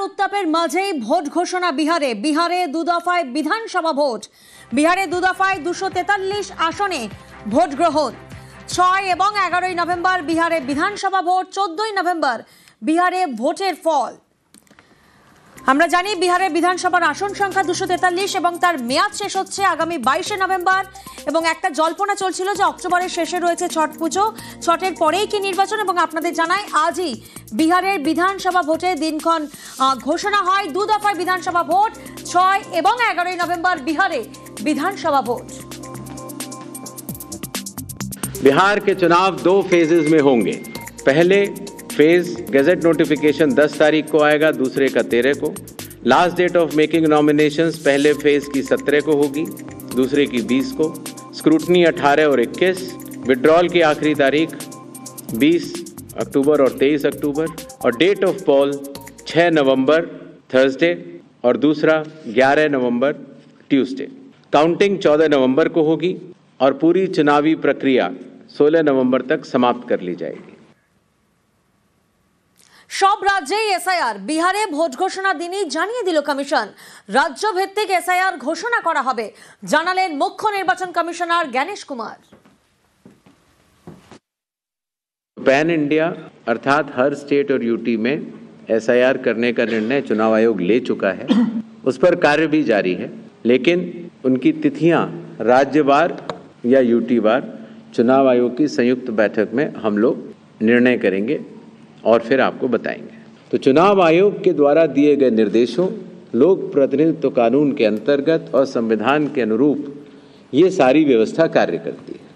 উত্তাপের মাঝেই ভোট ঘোষণা বিহারে দু দফায় বিধানসভা ভোট। বিহারে দু দফায় 243 আসনে ভোট গ্রহণ। 6 এবং 11 নভেম্বর বিহারে বিধানসভা ভোট, 14 নভেম্বর বিহারে ভোটের ফল। আমরা জানি বিহারের বিধানসভার আসন সংখ্যা 243 এবং তার মেয়াদ শেষ হচ্ছে আগামী 22 নভেম্বর। এবং একটা জল্পনা চলছিল যে অক্টোবরের শেষে রয়েছে ছট পুজো, ছটের পরেই কি নির্বাচন। এবং আপনাদের জানাই আজই বিহারের বিধানসভা ভোটের দিনক্ষণ ঘোষণা হয়। দু দফায় বিধানসভা ভোট, 6 এবং 11 নভেম্বর বিহারে বিধানসভা ভোট। बिहार के चुनाव 2 फेजेस में होंगे। पहले फेज गैजेट नोटिफिकेशन 10 तारीख को आएगा, दूसरे का 13 को। Last date of making nominations पहले फेज की 17 को होगी, दूसरे की 20 को। स्क्रूटनी 18 और 21। विड्रॉल की आखिरी तारीख 20 अक्टूबर और 23 अक्टूबर। और डेट ऑफ पोल 6 नवंबर थर्सडे और दूसरा 11 नवंबर ट्यूसडे। काउंटिंग 14 नवंबर को होगी और पूरी चुनावी प्रक्रिया 16 नवंबर तक समाप्त कर ली जाएगी। সব রাজ্যেই এসআইআর। বিহারে ভোট ঘোষণার দিনই জানিয়ে দিল কমিশন, রাজ্য ভিত্তিক এসআইআর ঘোষণা করা হবে, জানালেন মুখ্য নির্বাচন commissioner Gyanesh Kumar. Pan India अर्थात हर स्टेट और यूटी में एसआईआर करने का निर्णय चुनाव आयोग ले चुका है। उस पर कार्य भी जारी है, लेकिन उनकी तिथियां राज्यवार या यूटीवार चुनाव आयोग की संयुक्त बैठक में हम लोग निर्णय करेंगे और फिर आपको बताएंगे। तो चुनाव आयोग के द्वारा दिए गए निर्देशों, लोक प्रतिनिधित्व कानून के अंतर्गत और संविधान के अनुरूप ये सारी व्यवस्था कार्य करती है।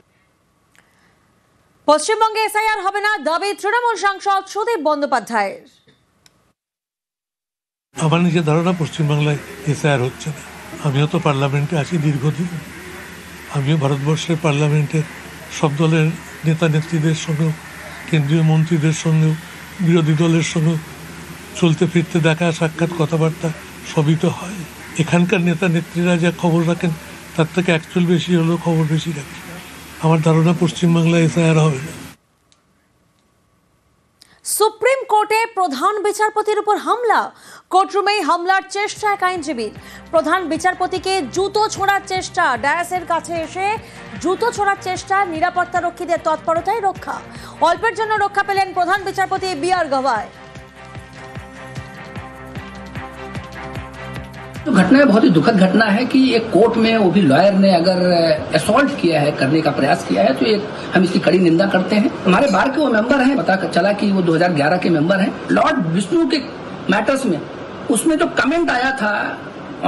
পশ্চিমবঙ্গে এসআইআর হবে না, দাবি তৃণমূল সাংসদ সুদীপ বন্দ্যোপাধ্যায়ের। আমার নিজের ধারণা পশ্চিমবাংলায় এসআইআর হচ্ছে না। আমিও তো পার্লামেন্টে আছি দীর্ঘদিন। আমিও ভারতবর্ষের পার্লামেন্টের সব দলের নেতা নেত্রীদের সঙ্গেও, কেন্দ্রীয় মন্ত্রীদের সঙ্গেও, বিরোধী দলের সঙ্গেও চলতে ফিরতে দেখা সাক্ষাৎ কথাবার্তা সবই তো হয়। এখানকার নেতা নেত্রীরা যা খবর রাখেন তার থেকে অ্যাকচুয়াল বেশি হলেও খবর বেশি রাখে। আমার ধারণা পশ্চিমবাংলায় এসআইআর হবে না। সুপ্রিম কোর্টে প্রধান বিচারপতির উপর হামলা, কোর্টরুমেই হামলার চেষ্টা এক আইনজীবীর। প্রধান বিচারপতিকে জুতো ছোঁড়ার চেষ্টা, ডায়াসের কাছে এসে জুতো ছোঁড়ার চেষ্টা, নিরাপত্তা রক্ষীদের তৎপরতায় রক্ষা। অল্পের জন্য রক্ষা পেলেন প্রধান বিচারপতি বি.আর. গভাই। तो घटना बहुत ही दुखद घटना है कि एक कोर्ट में वो भी लॉयर ने अगर असॉल्ट किया है, करने का प्रयास किया है, तो हम इसकी कड़ी निंदा करते हैं। हमारे बार के वो मेंबर हैं, पता चला कि वो 2011 के मेंबर हैं। लॉर्ड विष्णु के मैटर्स में उसमें जो कमेंट आया था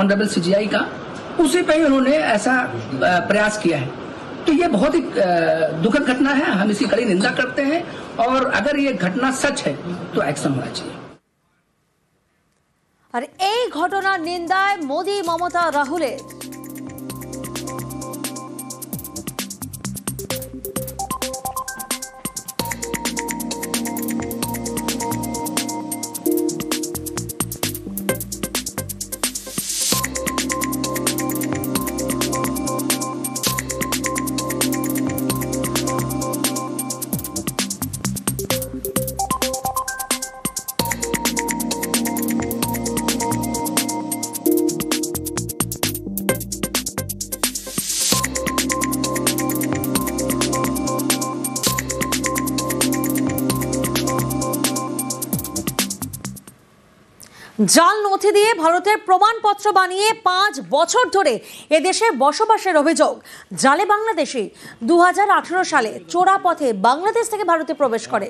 ऑनरेबल सीजीआई का, उसी पे ही उन्होंने ऐसा प्रयास किया है। तो ये बहुत ही दुखद घटना है, हम इसकी कड़ी निंदा करते हैं और अगर ये घटना सच है तो एक्शन होना चाहिए। আর এই ঘটনার নিন্দায় মোদি, মমতা, রাহুলের। জাল নথি দিয়ে ভারতের প্রমাণপত্র বানিয়ে 5 বছর ধরে এদেশে বসবাসের অভিযোগ। জালে বাংলাদেশি 2018 সালে চোরা পথে বাংলাদেশ থেকে ভারতে প্রবেশ করে।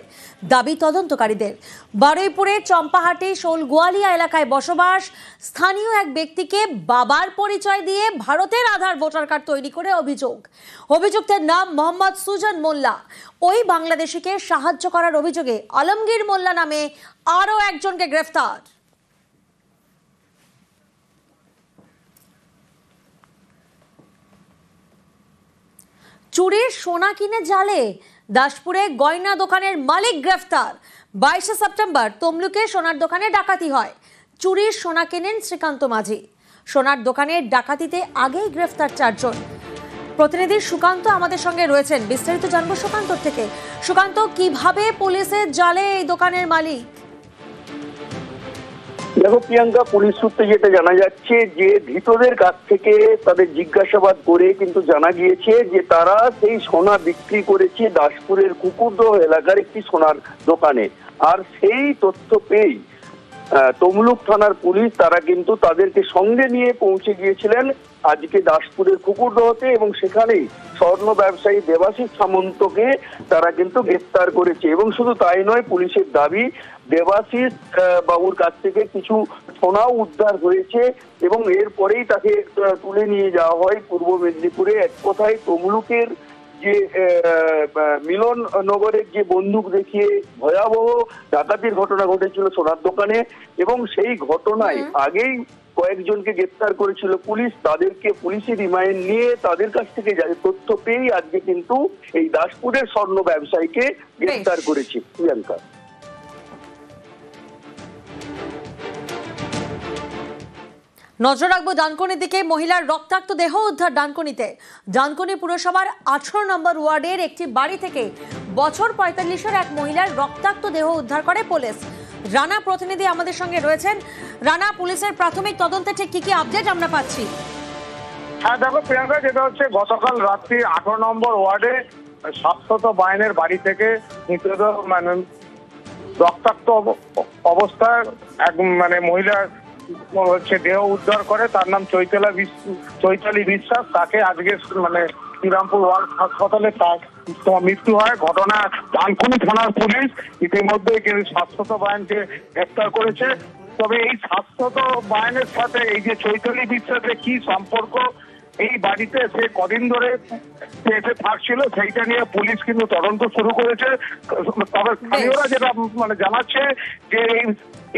দাবি তদন্তকারীদের, বারুইপুরের চম্পাহাটি শোলগোয়ালিয়া এলাকায় বসবাস। স্থানীয় এক ব্যক্তিকে বাবার পরিচয় দিয়ে ভারতের আধার ভোটার কার্ড তৈরি করে অভিযুক্তের নাম মোহাম্মদ সুজন মোল্লা। ওই বাংলাদেশিকে সাহায্য করার অভিযোগে আলমগীর মোল্লা নামে আরও একজনকে গ্রেফতার। চুরির সোনা কিনে জালে দাসপুরে গয়না দোকানের মালিক গ্রেফতার। 22 সেপ্টেম্বর তমলুকে সোনার দোকানে ডাকাতি হয়। চুরির সোনা কেনেন শ্রীকান্ত মাঝি। সোনার দোকানের ডাকাতিতে আগেই গ্রেফতার 4 জন। প্রতিনিধি সুকান্ত আমাদের সঙ্গে রয়েছেন, বিস্তারিত জানবো সুকান্তর থেকে। সুকান্ত, কিভাবে পুলিশের জালে এই দোকানের মালিক? দেখো প্রিয়াঙ্কা, পুলিশ সূত্রে যেটা জানা যাচ্ছে যে ধৃতদের কাছ থেকে তাদের জিজ্ঞাসাবাদ করে কিন্তু জানা গিয়েছে যে তারা সেই সোনা বিক্রি করেছে দাসপুরের কুকুরদহ এলাকার একটি সোনার দোকানে। আর সেই তথ্য পেয়েই তমলুক থানার পুলিশ তারা কিন্তু তাদেরকে সঙ্গে নিয়ে পৌঁছে গিয়েছিলেন আজকে দাসপুরের কুকুরদহতে, এবং সেখানেই স্বর্ণ ব্যবসায়ী দেবাশিস সামন্তকে তারা কিন্তু গ্রেফতার করেছে। এবং শুধু তাই নয়, পুলিশের দাবি দেবাশিস বাবুর কাছ থেকে কিছু সোনাও উদ্ধার হয়েছে এবং এরপরেই তাকে তুলে নিয়ে যাওয়া হয় পূর্ব মেদিনীপুরে। এক কথায় তমলুকের যে মিলন নগরের যে বন্দুক দেখিয়ে ভয়াবহ ডাকাতির ঘটনা ঘটেছিল সোনার দোকানে, এবং সেই ঘটনায় আগেই কয়েকজনকে গ্রেফতার করেছিল পুলিশ, তাদেরকে পুলিশি রিমান্ড নিয়ে তাদের কাছ থেকে তথ্য পেয়েই আজকে কিন্তু এই দাসপুরের স্বর্ণ ব্যবসায়ীকে গ্রেফতার করেছে। প্রিয়াঙ্কা, নজর রাখবো ডানকুনির দিকে। মহিলার রক্তাক্ত দেহ উদ্ধার ডানকুনিতে। ডানকুনি পুরসভার 18 নম্বর ওয়ার্ডের একটি বাড়ি থেকে বছর 45-এর এক মহিলার রক্তাক্ত দেহ উদ্ধার করে পুলিশ। রানা প্রতিনিধি আমাদের সঙ্গে রয়েছেন। রানা, পুলিশের প্রাথমিক তদন্তে ঠিক কি আপডেট আমরা পাচ্ছি? হ্যাঁ দেখো প্রিয়াঙ্কা, যেটা হচ্ছে গতকাল রাত্রি 18 নম্বর ওয়ার্ডে শাশ্বত বাহিনীর বাড়ি থেকে মৃতদেহ রক্তাক্ত অবস্থায় এক মহিলার দেহ উদ্ধার করে। তার নাম চৈতালি বিশ্বাস। তাকে আজকে শ্রীরামপুর ওয়ার্ল্ড হাসপাতালে তার মৃত্যু হয়। ঘটনা ডানকুনি থানার পুলিশ ইতিমধ্যে কিন্তু শাশ্বত বাহিনীকে গ্রেফতার করেছে। তবে এই শাশ্বত বাহিনীর সাথে এই যে চৈতালি বিশ্বাসের কি সম্পর্ক, এই বাড়িতে সে কদিন ধরে এসে থাকছিল, সেইটা নিয়ে পুলিশ কিন্তু তদন্ত শুরু করেছে। তবে স্থানীয়রা যেটা জানাচ্ছে যে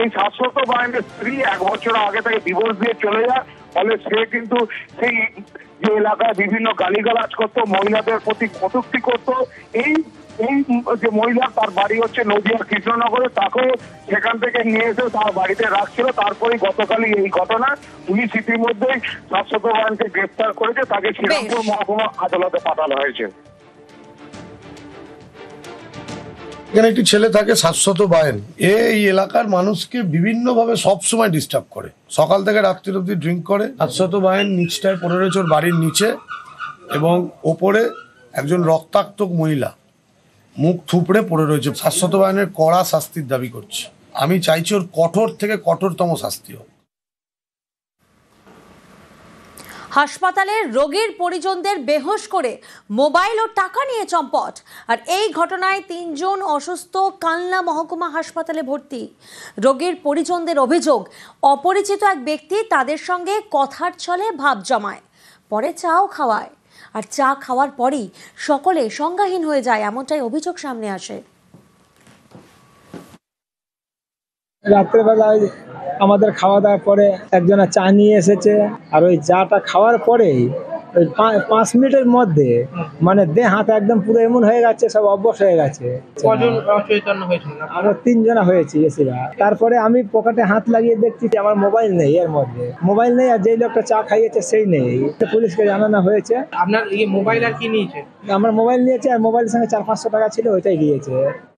এই শাশ্বত বাহিনীর স্ত্রী 1 বছর আগে থেকে ডিভোর্স দিয়ে চলে যায়। ফলে সে কিন্তু সেই যে এলাকায় বিভিন্ন গালিগালাজ করতো, মহিলাদের প্রতি কটূক্তি করতো। এই যে মহিলা, তার বাড়ি হচ্ছে নদিয়ার কৃষ্ণনগরে, তাকেও সেখান থেকে নিয়ে এসে তার বাড়িতে রাখছিল। তারপরেই গতকালই এই ঘটনা। পুলিশ ইতিমধ্যেই শাশ্বত বাহিনীকে গ্রেফতার করেছে, তাকে শ্রীরামপুর মহকুমা আদালতে পাঠানো হয়েছে। এখানে একটি ছেলে থাকে শাশ্বত বায়েন। এই এলাকার মানুষকে বিভিন্নভাবে সবসময় ডিস্টার্ব করে, সকাল থেকে রাত্রি অব্দি ড্রিঙ্ক করে। শাশ্বত বায়েন নিচটায় পড়ে রয়েছে ওর বাড়ির নিচে, এবং ওপরে একজন রক্তাক্ত মহিলা মুখ থুপড়ে পড়ে রয়েছে। শাশ্বত বায়েনের কড়া শাস্তির দাবি করছে। আমি চাইছি ওর কঠোর থেকে কঠোরতম শাস্তি হোক। হাসপাতালে রোগীর পরিজনদের বেহুশ করে মোবাইল ও টাকা নিয়ে চম্পট। আর এই ঘটনায় 3 জন অসুস্থ কালনা মহকুমা হাসপাতালে ভর্তি। রোগীর পরিজনদের অভিযোগ, অপরিচিত এক ব্যক্তি তাদের সঙ্গে কথার ছলে ভাব জমায়, পরে চাও খাওয়ায়, আর চা খাওয়ার পরেই সকলে সংজ্ঞাহীন হয়ে যায়, এমনটাই অভিযোগ সামনে আসে। রাত্রেবেলায় আমাদের খাওয়া দাওয়ার পরে একজনা চা নিয়ে এসেছে, আর ওই চাটা খাওয়ার পরেই ওই 5 মিনিটের মধ্যে দেহ হাত একদম পুরো এমন হয়ে গেছে, সব অবশ হয়ে গেছে। আমরা 3 জনা হয়েছি বেশিরভাগ। তারপরে আমি পকেটে হাত লাগিয়ে দেখছি যে আমার মোবাইল নেই, এর মধ্যে মোবাইল নেই, আর যেই লোকটা চা খাইয়েছে সেই নেই। পুলিশকে জানানো হয়েছে। আপনার মোবাইল আর কি নিয়েছে? আমার মোবাইল নিয়েছে, আর মোবাইলের সঙ্গে 400-500 টাকা ছিল, ওইটাই গিয়েছে।